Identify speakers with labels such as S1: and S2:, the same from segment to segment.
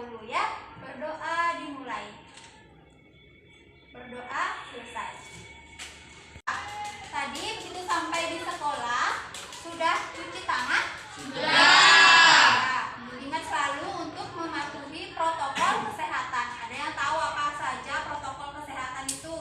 S1: dahulu ya. Berdoa dimulai. Berdoa selesai. Tadi begitu sampai di sekolah sudah cuci tangan? Sudah. Ingat selalu untuk mematuhi protokol kesehatan. Ada yang tahu apa saja protokol kesehatan itu?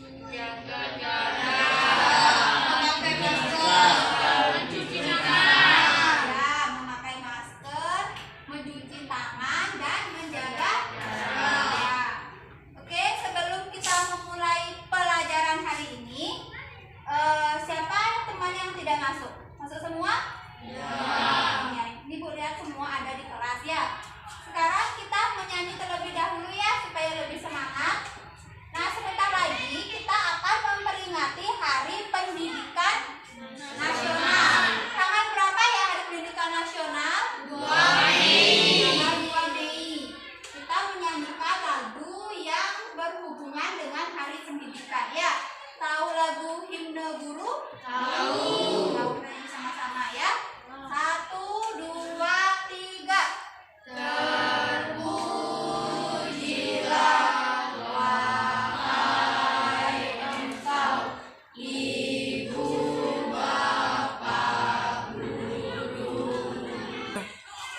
S2: Menjaga jarak,
S1: Memakai masker,
S2: mencuci tangan,
S1: ya, memakai masker, mencuci tangan dan menjaga
S2: jarak.
S1: ya. Oke, sebelum kita memulai pelajaran hari ini, siapa teman yang tidak masuk? Masuk semua? Ya. Ini Bu lihat semua ada di kelas ya. Sekarang kita menyanyi terlebih dahulu ya supaya lebih semangat. Nah, sebentar lagi kita akan memperingati Hari Pendidikan Nasional. Tanggal berapa ya Hari Pendidikan Nasional? 2 Mei. Tanggal 2 Mei. Kita menyanyikan lagu yang berhubungan dengan Hari Pendidikan ya. Tahu lagu Himne Guru? Tahu. Tahu, nyanyi sama-sama ya. 1, 2, 3. Terpujilah wahai engkau, Ibu Bapak Guru.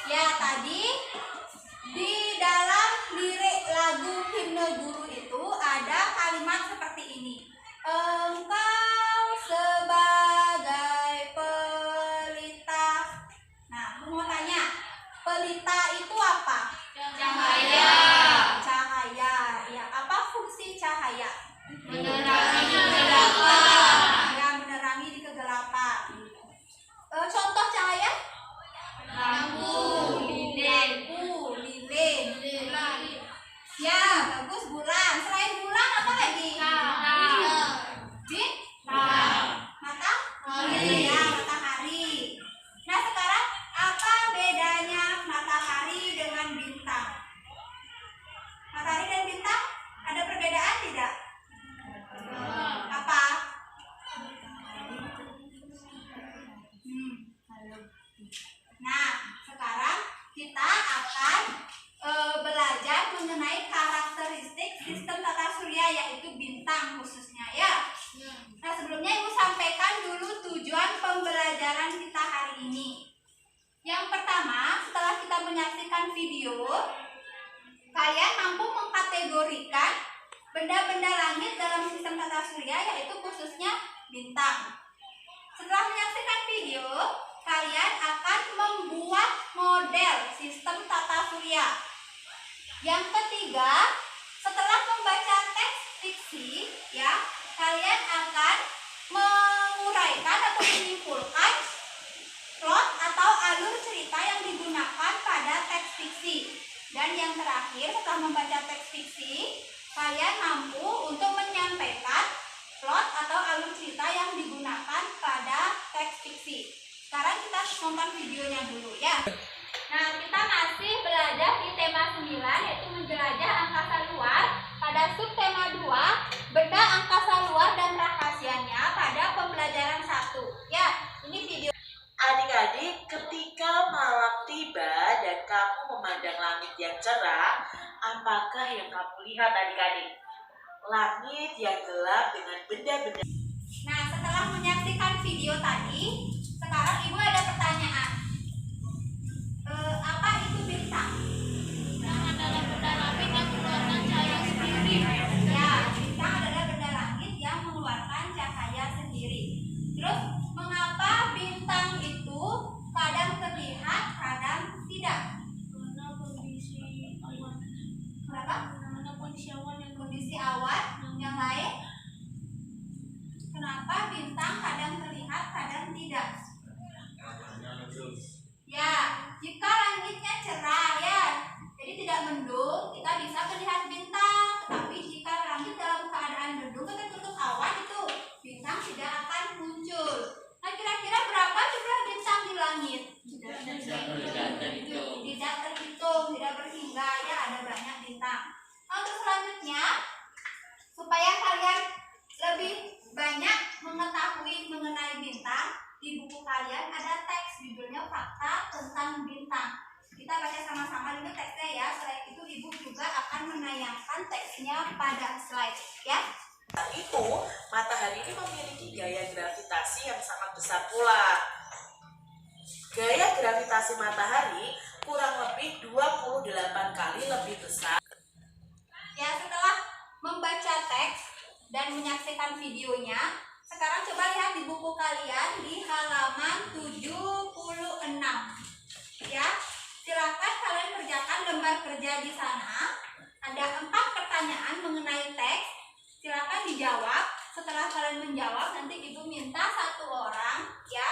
S1: Ya, tadi di dalam lirik lagu Himne Guru itu ada kalimat seperti ini. Engkau sebagai pelita. Nah, aku mau tanya, pelita itu apa?
S2: Cahaya,
S1: Cahaya. Ya, apa fungsi cahaya?
S2: menerangi kegelapan,
S1: Ya, menerangi di kegelapan. Contoh cahaya?
S2: lampu, lilin,
S1: Lampu, lilin.
S2: bulan,
S1: Ya, bagus, bulan. Selain bulan apa lagi?
S2: bintang,
S1: Matahari. Ya, matahari. Nah, sekarang apa bedanya matahari dengan bintang? Matahari dan bintang ada perbedaan tidak? Apa? Nah, sekarang kita akan belajar mengenai karakteristik sistem tata surya, yaitu bintang khususnya ya. Nah, sebelumnya Ibu sampaikan dulu tujuan pembelajaran kita hari ini. Yang pertama, setelah kita menyaksikan video, kalian mampu mengkategorikan benda-benda langit dalam sistem tata surya, yaitu khususnya bintang. Setelah menyaksikan video, kalian akan membuat model sistem tata surya. Yang ketiga, setelah membaca teks fiksi, ya, kalian akan menguraikan atau menyimpulkan plot atau alur cerita yang digunakan pada teks fiksi. Dan yang terakhir, setelah membaca teks fiksi, kalian mampu untuk menyampaikan plot atau alur cerita yang digunakan pada teks fiksi. Sekarang kita nonton videonya dulu ya. Nah, kita masih belajar di tema 9, yaitu menjelajah angkasa luar. Pada subtema 2, benda angkasa luar dan rahasianya pada pembelajaran 1. Ya, ini video.
S3: Adik-adik, ketika malam tiba dan kamu memandang langit yang cerah, apakah yang kamu lihat adik-adik? Langit yang gelap dengan benda-benda.
S1: Nah, setelah menyaksikan video tadi, sekarang Ibu ada pertanyaan. Apa itu bintang?
S2: bintang adalah benda langit yang mengeluarkan cahaya sendiri.
S1: Ya, bintang adalah benda langit yang mengeluarkan cahaya sendiri. Terus, mengapa bintang itu kadang terlihat, kadang tidak?
S2: Karena kondisi awan,
S1: Kenapa?
S2: karena kondisi awan yang
S1: Kondisi awan yang lain. Kenapa bintang kadang terlihat, kadang tidak? Ya, jika langitnya cerah ya, jadi tidak mendung, kita bisa melihat bintang. Tetapi jika langit dalam keadaan mendung, tertutup awan, itu bintang tidak akan muncul. Nah, kira-kira berapa jumlah bintang di langit? Tidak terhitung, tidak berhingga ya, ada banyak bintang. Nah, untuk selanjutnya, supaya kalian lebih banyak mengetahui mengenai bintang, di buku kalian ada teks judulnya Fakta Tentang Bintang. Kita baca sama-sama dulu teksnya ya. Selain tanyakan teksnya pada slide ya.
S3: Saat itu, matahari ini memiliki gaya gravitasi yang sangat besar pula. Gaya gravitasi matahari kurang lebih 28 kali lebih besar.
S1: Ya, setelah membaca teks dan menyaksikan videonya, sekarang coba lihat di buku kalian di halaman 76. Ya, silakan kalian kerjakan lembar kerja di sana. Ada 4 pertanyaan mengenai teks. Silakan dijawab. Setelah kalian menjawab, nanti ibu minta 1 orang ya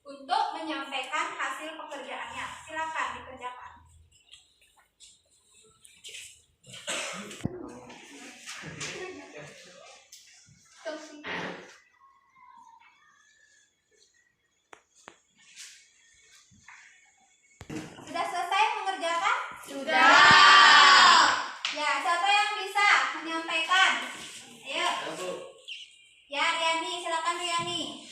S1: untuk menyampaikan hasil pekerjaannya. Silakan dikerjakan. Sudah selesai mengerjakan? Sudah. Ya, siapa yang bisa menyampaikan? Ayo. Ya, Riani, silakan Riani.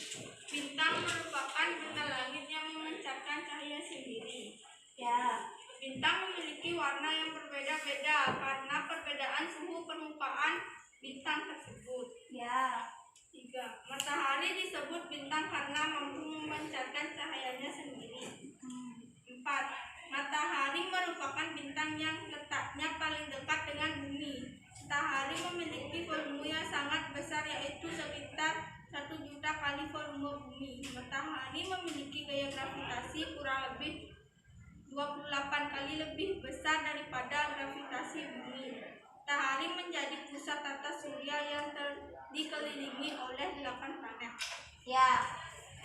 S2: Bintang merupakan benda langit yang memancarkan cahaya sendiri.
S1: Ya.
S2: Bintang memiliki warna yang berbeda-beda karena perbedaan suhu permukaan bintang tersebut.
S1: Ya.
S2: 3. Matahari disebut bintang karena mampu memancarkan cahayanya sendiri. 4. Matahari merupakan bintang yang letaknya paling dekat dengan bumi. Matahari memiliki volume yang sangat besar, yaitu sekitar 1 juta kali volume bumi. Matahari memiliki gaya gravitasi kurang lebih 28 kali lebih besar daripada gravitasi bumi. Matahari menjadi pusat tata surya yang dikelilingi oleh 8 planet.
S1: Ya.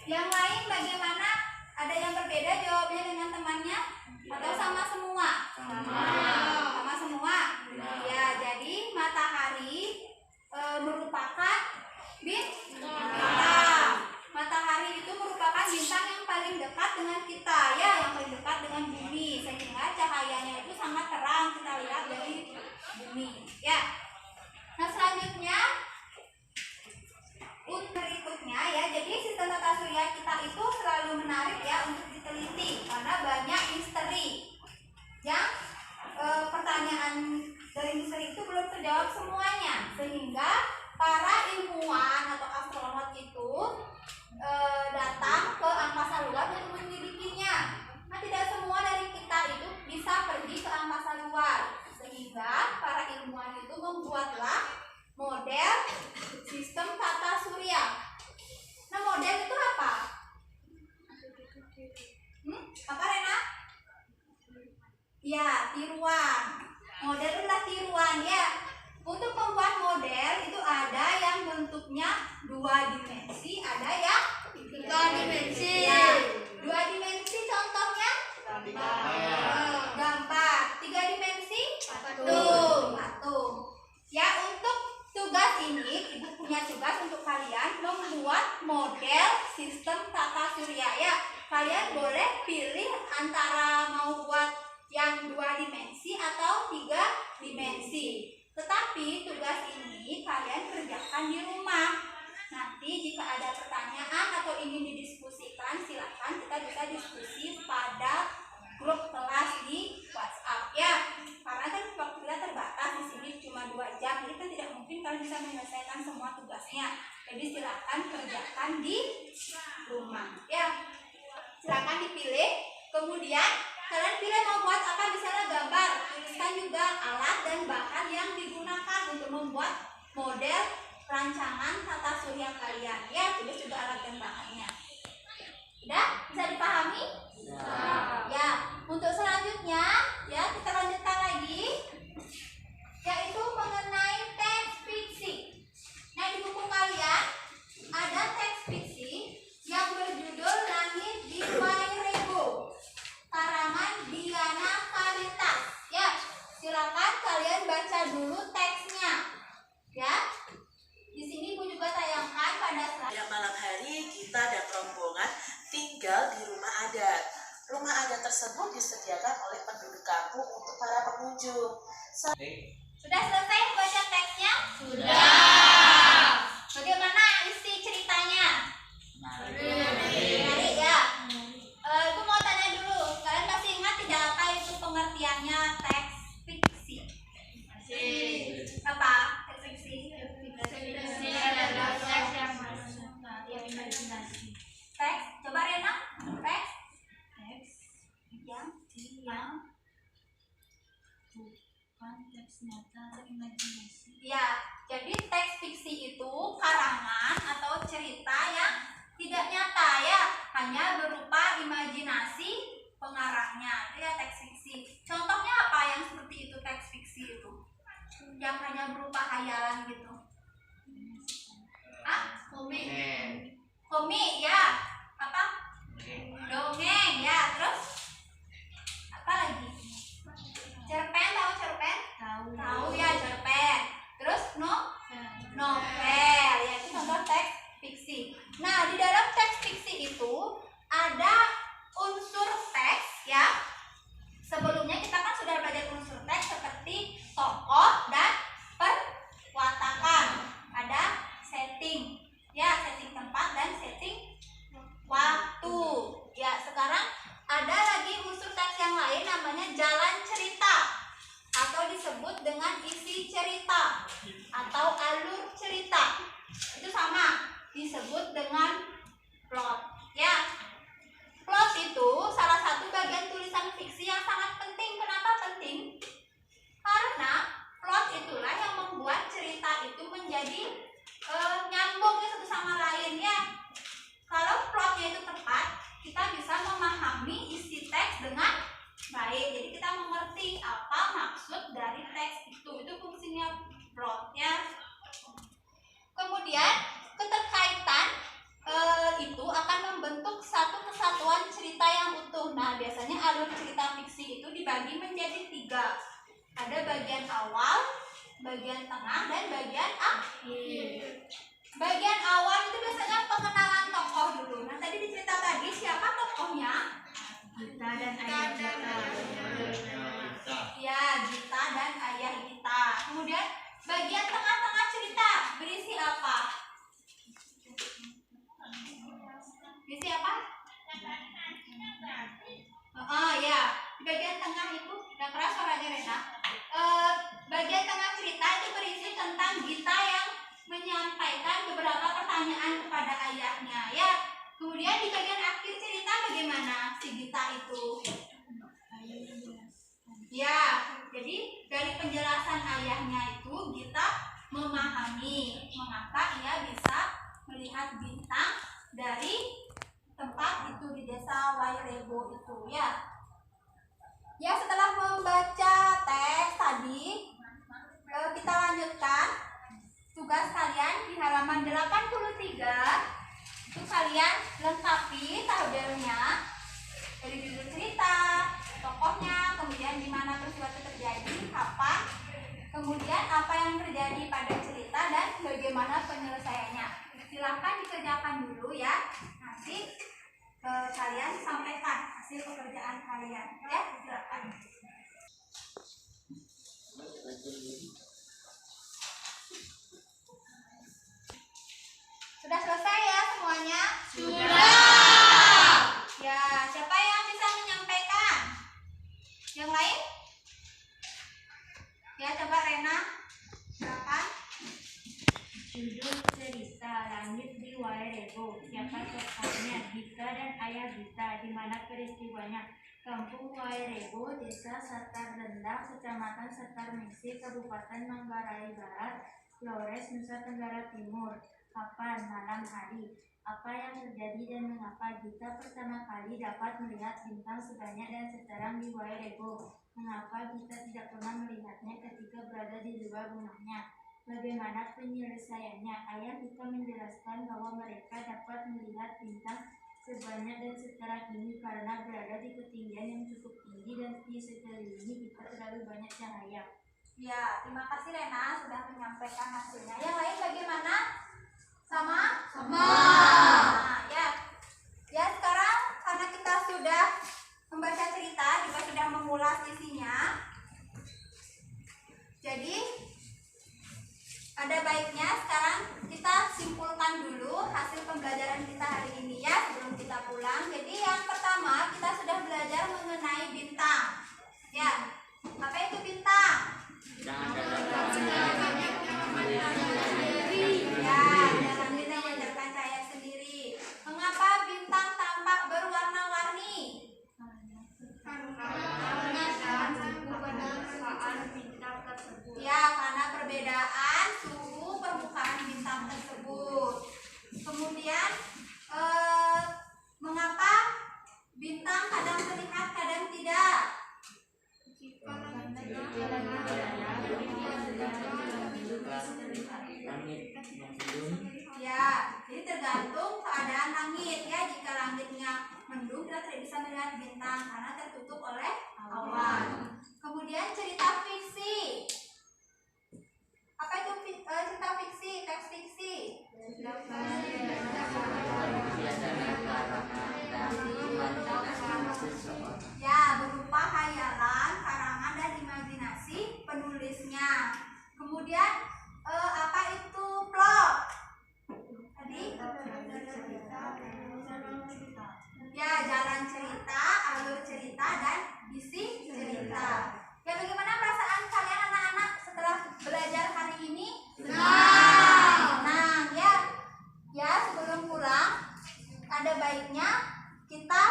S1: Yang lain bagaimana? Ada yang berbeda jawabnya dengan temannya? Atau sama semua? Sama semua? Ya, jadi matahari merupakan bintang. Matahari itu merupakan bintang yang paling dekat dengan kita ya, yang paling dekat dengan bumi, sehingga cahayanya itu sangat terang kita lihat dari bumi ya. Nah, selanjutnya berikutnya ya, jadi sistem tata surya kita itu selalu menarik ya untuk diteliti karena banyak misteri yang pertanyaan dari misteri itu belum terjawab semuanya, sehingga para ilmuwan atau astronot itu datang ke angkasa luar untuk menyelidikinya. Nah, tidak semua dari kita itu bisa pergi ke angkasa luar, sehingga para ilmuwan itu membuatlah model sistem tata surya. Nah, model itu apa? Apa, Rena? Ya, tiruan. Model itu adalah tiruan ya. Untuk membuat model itu ada yang bentuknya 2 dimensi, ada yang 3 dimensi. Ya, 2 dimensi contohnya gambar. 3 dimensi patung. Ya, untuk tugas ini ibu punya tugas untuk kalian membuat model sistem tata surya ya. Kalian boleh pilih antara mau buat yang 2 dimensi atau 3 dimensi. Tetapi tugas ini kalian kerjakan di rumah. Nanti jika ada pertanyaan atau ingin didiskusikan, silakan kita bisa diskusi pada grup kelas di WhatsApp ya. Karena kan waktu kita terbatas di sini cuma 2 jam, jadi kan tidak mungkin kalian bisa menyelesaikan semua tugasnya. Jadi silakan kerjakan di rumah ya. Silakan dipilih, kemudian kalian pilih mau buat apa, misalnya gambar, tuliskan juga alat dan bahan yang digunakan untuk membuat model rancangan tata surya kalian ya, tulis juga alat dan bahannya. Udah bisa dipahami? Ya, untuk selanjutnya ya kita lanjutkan lagi, yaitu mengenai teks fiksi. Nah, di buku kalian ada teks fiksi yang berjudul Langit di Wairebo, karangan Diana Karitas ya. Silakan kalian baca dulu teksnya ya. Di sini ibu juga tayangkan pada
S3: Pada malam hari kita dan rombongan tinggal di rumah adat. Rumah adat tersebut disediakan oleh penduduk kampung untuk para pengunjung.
S1: Sudah selesai membaca teksnya?
S2: Sudah.
S1: Bagaimana isi ceritanya? Menarik ya. Ibu mau tanya dulu, kalian masih ingat tidak apa itu pengertiannya teks fiksi?
S2: Bukan teks nyata atau imajinasi.
S1: Ya, jadi teks fiksi itu karangan atau cerita yang tidak nyata ya, hanya berupa imajinasi pengarangnya. Itu ya teks fiksi. Contohnya apa yang seperti itu teks fiksi itu? Yang hanya berupa hayalan gitu. Komik. Komik ya. Apa? Dongeng ya. Terus apa lagi? Cerpen, tahu cerpen? Tahu ya cerpen. Terus novel ya, itu contoh teks fiksi. Nah, di dalam teks fiksi itu ada unsur teks ya. Sebelumnya kita kan sudah belajar unsur teks seperti tokoh dan perwatakan. Ada setting ya, setting tempat dan setting waktu. Ya, sekarang ada lagi unsur teks yang lain namanya jalan cerita atau disebut dengan isi cerita atau alur cerita. Itu sama, disebut dengan plot ya. Plot itu salah satu bagian tulisan fiksi yang sangat penting. Kenapa penting? Karena plot itulah yang membuat cerita itu menjadi nyambung satu sama lain ya. Kalau plotnya itu tepat, kita bisa memahami isi teks dengan baik. Jadi kita mengerti apa maksud dari teks itu. Itu fungsinya plot ya. Kemudian keterkaitan itu akan membentuk satu kesatuan cerita yang utuh. Nah, biasanya alur cerita fiksi itu dibagi menjadi 3. Ada bagian awal, bagian tengah, dan bagian akhir. Bagian awal itu biasanya pengenalan tokoh dulu. Nah, tadi di cerita tadi siapa tokohnya?
S2: Gita dan ayah Gita.
S1: Ya, Gita dan ayah Gita. Kemudian bagian tengah-tengah cerita berisi apa? Berisi apa? Ya, di bagian tengah itu udah keras suaranya Rena. Bagian tengah cerita itu berisi tentang Gita yang menyampaikan beberapa pertanyaan kepada ayahnya ya. Kemudian di bagian akhir cerita bagaimana si Gita itu? Ya, jadi dari penjelasan ayahnya itu Gita memahami mengapa ia bisa melihat bintang dari tempat itu di desa Wairebo itu ya. Ya, setelah membaca teks tadi, kita lanjutkan tugas kalian di halaman 83. Itu kalian lengkapi tabelnya dari judul cerita, tokohnya, kemudian di mana peristiwa itu terjadi, kapan, kemudian apa yang terjadi pada cerita dan bagaimana penyelesaiannya. Silahkan dikerjakan dulu ya. Nanti kalian sampaikan hasil pekerjaan kalian ya. Silakan. Sudah selesai ya semuanya? Sudah. Ya, siapa yang bisa menyampaikan? Yang lain? Ya, coba Rena. Silakan.
S2: Judul cerita Langit di Wairebo. Siapa tokohnya? Gita dan ayah Gita. Di mana peristiwanya? Kampung Wairebo, Desa Satar Rendang, Kecamatan Satar Mesi, Kabupaten Manggarai Barat, Flores, Nusa Tenggara Timur. Kapan? Malam hari. Apa yang terjadi dan mengapa Gita pertama kali dapat melihat bintang sebanyak dan seterang di Wairebo? Mengapa Gita tidak pernah melihatnya ketika berada di luar rumahnya? Bagaimana penyelesaiannya? Ayah Gita menjelaskan bahwa mereka dapat melihat bintang sebanyak dan seterang ini karena berada di ketinggian yang cukup tinggi dan di sekeliling Gita terlalu banyak cahaya.
S1: Ya, terima kasih Rena sudah menyampaikan hasilnya. Yang lain bagaimana? Sama? Sama. Nah, ya. Ya, sekarang karena kita sudah membaca cerita, juga sudah mengulas isinya. Jadi ada baiknya sekarang kita simpulkan dulu hasil pembelajaran kita hari ini ya sebelum kita pulang. Jadi yang pertama kita sudah belajar mengenai bintang. Ya, apa itu bintang? Ya, dalam bintang memancarkan cahaya sendiri. Mengapa bintang tampak berwarna-warni? Karena Ya, jadi tergantung keadaan langit ya. Jika langitnya mendung, kita tidak bisa melihat bintang karena tertutup oleh awan. Kemudian cerita fiksi. Apa itu cerita fiksi? Teks fiksi. Ya, berupa hayalan, karangan dan imajinasi penulisnya. Kemudian apa itu plot? Tadi ya, jalan cerita, alur cerita dan isi cerita. Ya, bagaimana perasaan kalian anak-anak setelah belajar hari ini? Senang ya. Ya, sebelum pulang ada baiknya kita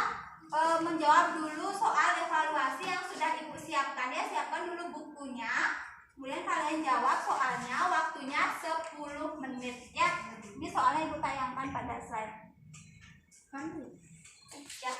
S1: menjawab dulu soal evaluasi yang sudah Ibu siapkan ya. Siapkan dulu bukunya. Kemudian kalian jawab soalnya, waktunya 10 menit ya. Ini soalnya Ibu tayangkan pada slide. Ya.